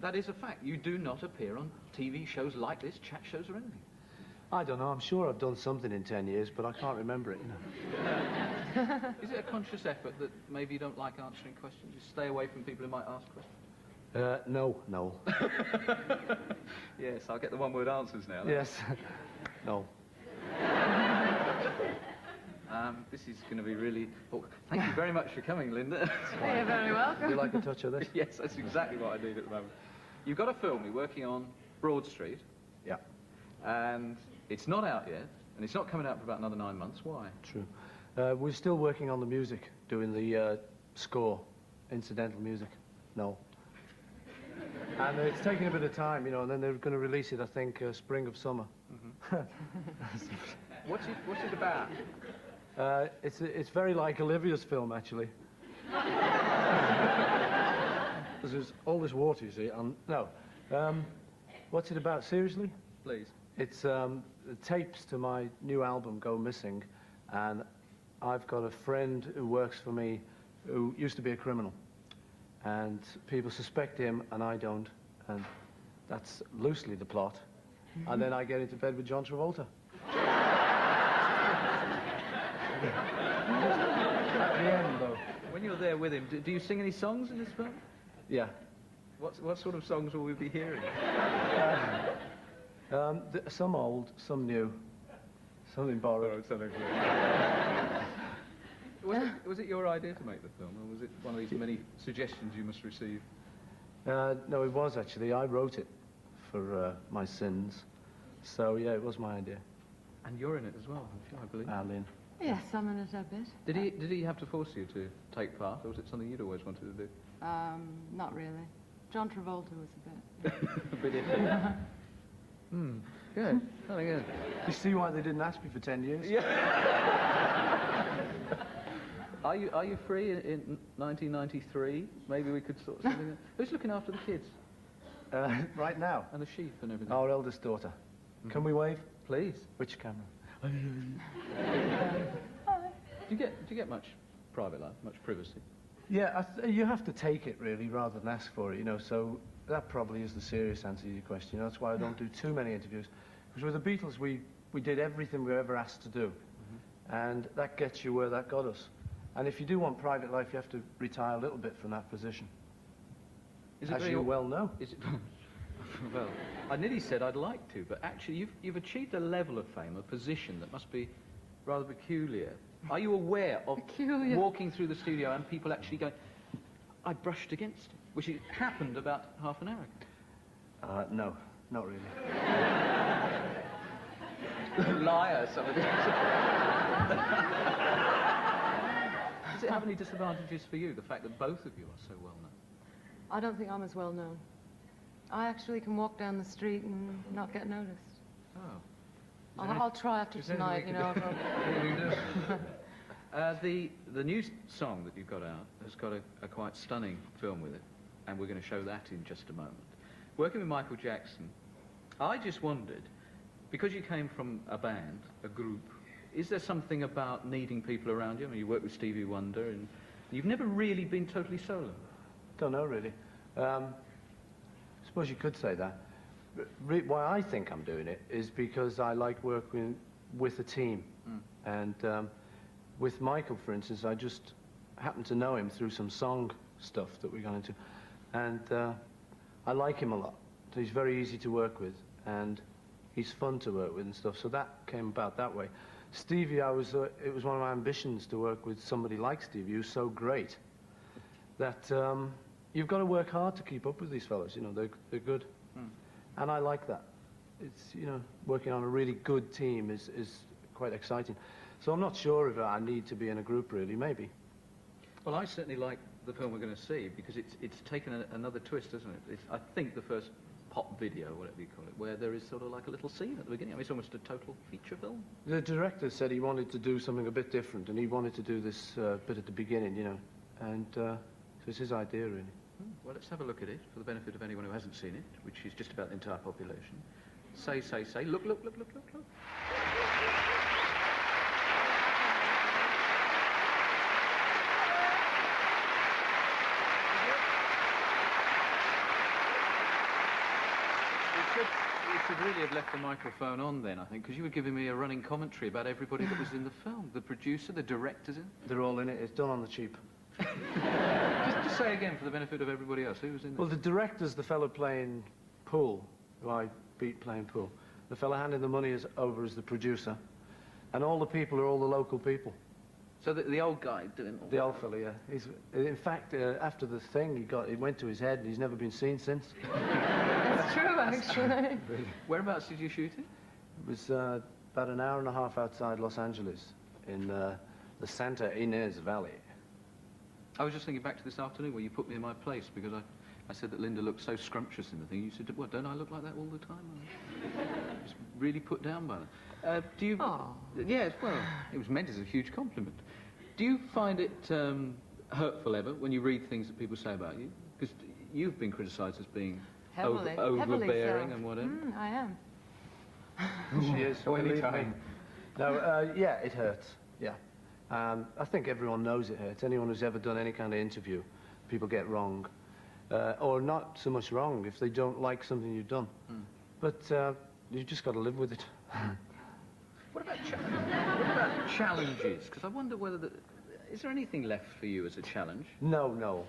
that is a fact. You do not appear on TV shows like this, chat shows or anything. I don't know. I'm sure I've done something in 10 years, but I can't remember it, you know. Is it a conscious effort that maybe you don't like answering questions? You stay away from people who might ask questions? No, no. Yes, I'll get the one-word answers now. Yes. No. This is going to be really... Oh, thank you very much for coming, Linda. You're very welcome. Would you like a touch of this? Yes, that's exactly what I need at the moment. You've got a film you're working on, Broad Street. Yeah. And it's not out yet, and it's not coming out for about another 9 months. Why? True. We're still working on the music, doing the score, incidental music. No. And it's taking a bit of time, you know, and then they're going to release it, I think, spring of summer. Mm-hmm. What's it about? It's very like Olivia's film, actually. There's all this water, you see, and no. What's it about, seriously? Please. It's the tapes to my new album go missing, and I've got a friend who works for me who used to be a criminal, and people suspect him and I don't, and that's loosely the plot. And then I get into bed with John Travolta. At the end, though. When you're there with him, do you sing any songs in this film? Yeah. What sort of songs will we be hearing? Some old, some new, something borrowed. Was it your idea to make the film, or was it one of these many suggestions you must receive? No, it was actually. I wrote it for my sins. So, yeah, it was my idea. And you're in it as well, I believe. Lynn. Yes, I'm in it a bit. Did he have to force you to take part, or was it something you'd always wanted to do? Not really. John Travolta was a bit. A bit iffy. Good. Very good. You see why they didn't ask me for 10 years? Yeah. Are you free in 1993? Maybe we could sort something out. Who's looking after the kids? Right now? And the sheep and everything? Our eldest daughter. Can we wave? Please. Which camera? Do you get much private life, much privacy? Yeah, you have to take it, really, rather than ask for it, you know, so that probably is the serious answer to your question. You know, that's why I don't do too many interviews. Because with the Beatles, we did everything we were ever asked to do. And that gets you where that got us. And if you do want private life, you have to retire a little bit from that position. As you well know. Is it? Well, I nearly said I'd like to, but actually you've achieved a level of fame, a position that must be rather peculiar. Are you aware of walking through the studio and people actually going, I brushed against it, which happened about half an hour ago? No, not really. Liar, somebody. Does it have any disadvantages for you, the fact that both of you are so well known? I don't think I'm as well known. I actually can walk down the street and not get noticed. Oh. I'll try after tonight, you know. The new song that you've got out has got a quite stunning film with it, and we're going to show that in just a moment. Working with Michael Jackson, I just wondered, because you came from a band, a group, is there something about needing people around you? I mean, you work with Stevie Wonder, and you've never really been totally solo. Don't know, really. I suppose you could say that. Why I think I'm doing it is because I like working with a team. And with Michael, for instance, I just happened to know him through some song stuff that we got into. And I like him a lot. So he's very easy to work with, and he's fun to work with and stuff. So that came about that way. Stevie, it was one of my ambitions to work with somebody like Stevie, who's so great that you've got to work hard to keep up with these fellas. You know, they're good. And I like that. It's, you know, working on a really good team is quite exciting. So I'm not sure if I need to be in a group, really, maybe. Well, I certainly like the film we're going to see, because it's taken another twist, hasn't it? It's, I think, the first pop video, whatever you call it, where there is sort of like a little scene at the beginning. I mean, it's almost a total feature film. The director said he wanted to do something a bit different, and he wanted to do this bit at the beginning, you know. And so it's his idea, really. Well, let's have a look at it, for the benefit of anyone who hasn't seen it, which is just about the entire population. Say, say, say, look, look, look, look, look, look. should really have left the microphone on then, I think, because you were giving me a running commentary about everybody that was in the film. The producer, the directors in. They're all in it. It's done on the cheap. Just say again for the benefit of everybody else. Who was in there? Well, the director's the fellow playing pool, who I beat playing pool. The fellow handing the money over is the producer. And all the people are all the local people. So the old guy doing all The old fellow, yeah. He's, in fact, after the thing, it went to his head and he's never been seen since. That's true, actually. Whereabouts did you shoot it? It was about an hour and a half outside Los Angeles in the Santa Ynez Valley. I was just thinking back to this afternoon where you put me in my place because I said that Linda looked so scrumptious in the thing. You said, what, don't I look like that all the time? I was really put down by that. Do you... Oh. Yes, well, it was meant as a huge compliment. Do you find it hurtful ever when you read things that people say about you? Because you've been criticised as being overbearing so. and whatever. I am. She is. Believe me. No, yeah, it hurts, yeah. I think everyone knows it hurts. Anyone who's ever done any kind of interview, people get wrong. Or not so much wrong if they don't like something you've done. But you've just got to live with it. What about challenges? Because I wonder whether... Is there anything left for you as a challenge? No.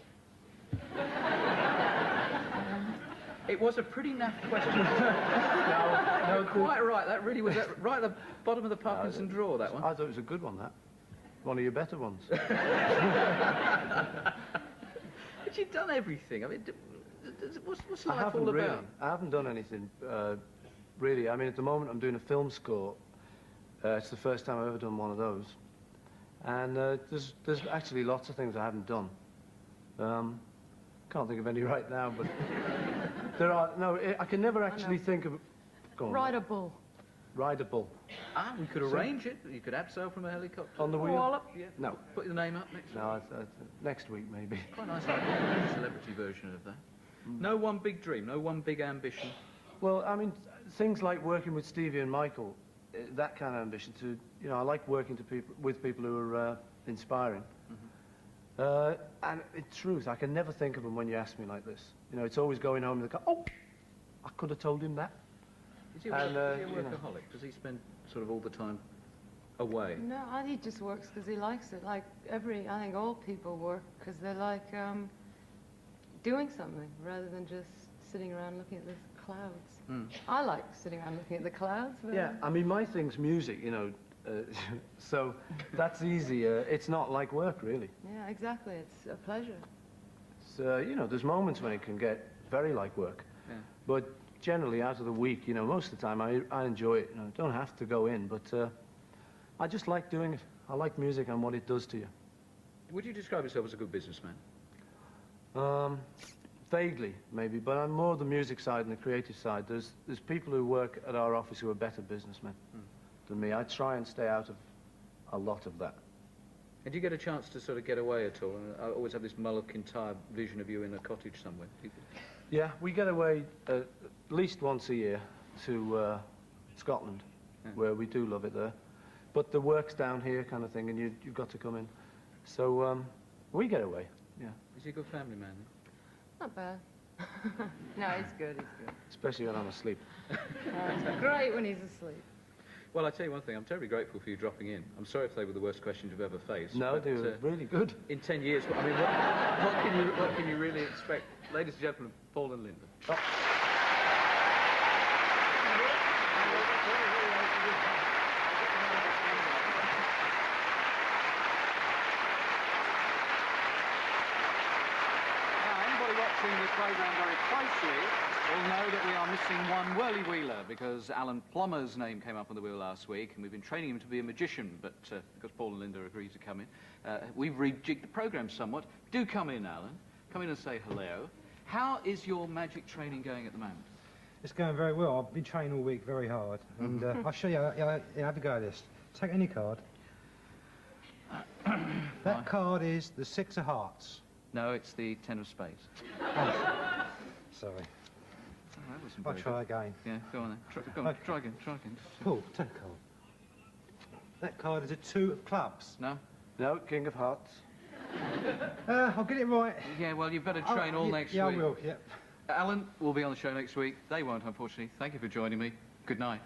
It was a pretty naff question. No, quite right. That really was right at the bottom of the Parkinson drawer, that one. I thought it was a good one, that. One of your better ones. But you've done everything. I mean, what's life all really. about? I haven't done anything, really. I mean, at the moment, I'm doing a film score. It's the first time I've ever done one of those. And there's actually lots of things I haven't done. Can't think of any right now, but there are. No, I can never actually think of... Go on. Ride a bull. Ride a bull. Ah, we could arrange it. You could abseil from a helicopter. On the wheel? Wallop. Yeah. No. Put your name up next. No, next week, maybe. Quite nice idea. Celebrity version of that. No one big dream, no one big ambition. Well, I mean, things like working with Stevie and Michael, that kind of ambition to, you know, I like working with people who are inspiring. And in truth, I can never think of them when you ask me like this. You know, it's always going home and they go, oh, I could have told him that. Is he a workaholic? Does he spend sort of all the time away? No, he just works because he likes it. Like I think all people work because they like doing something rather than just sitting around looking at the clouds. I like sitting around looking at the clouds. Yeah, I mean, my thing's music, you know, so that's easy. It's not like work, really. Yeah, exactly. It's a pleasure. So, you know, there's moments when it can get very like work. Yeah. But generally, out of the week, you know, most of the time, I enjoy it. You know, don't have to go in, but I just like doing it. I like music and what it does to you. Would you describe yourself as a good businessman? Vaguely, maybe, but I'm more the music side and the creative side. There's people who work at our office who are better businessmen than me. I try and stay out of a lot of that. And do you get a chance to sort of get away at all? I always have this Mullock-entire vision of you in a cottage somewhere. Yeah, we get away at least once a year to Scotland, where we do love it there. But the work's down here kind of thing, and you've got to come in. So we get away, yeah. Is he a good family man? Not bad. No, he's good, he's good. Especially when I'm asleep. It's great when he's asleep. Well, I tell you one thing, I'm terribly grateful for you dropping in. I'm sorry if they were the worst questions you've ever faced. No, they were really good. In 10 years, I mean, what can you really expect? Ladies and gentlemen, Paul and Linda. Oh. Watching the programme very closely will know that we are missing one whirly-wheeler because Alan Plummer's name came up on the wheel last week and we've been training him to be a magician, but because Paul and Linda agreed to come in, we've rejigged the programme somewhat. Do come in, Alan. Come in and say hello. How is your magic training going at the moment? It's going very well. I've been training all week very hard, and I'll show you have a go at this. Take any card. That card is the 6 of hearts. No, it's the 10 of spades. Oh, sorry. Oh, I'll try again. Yeah, go on then. Try again. Paul, take a card. That card is a 2 of clubs. No? No, King of Hearts. I'll get it right. Yeah, well, you better train all next week. Yeah, I will, yep. Alan will be on the show next week. They won't, unfortunately. Thank you for joining me. Good night.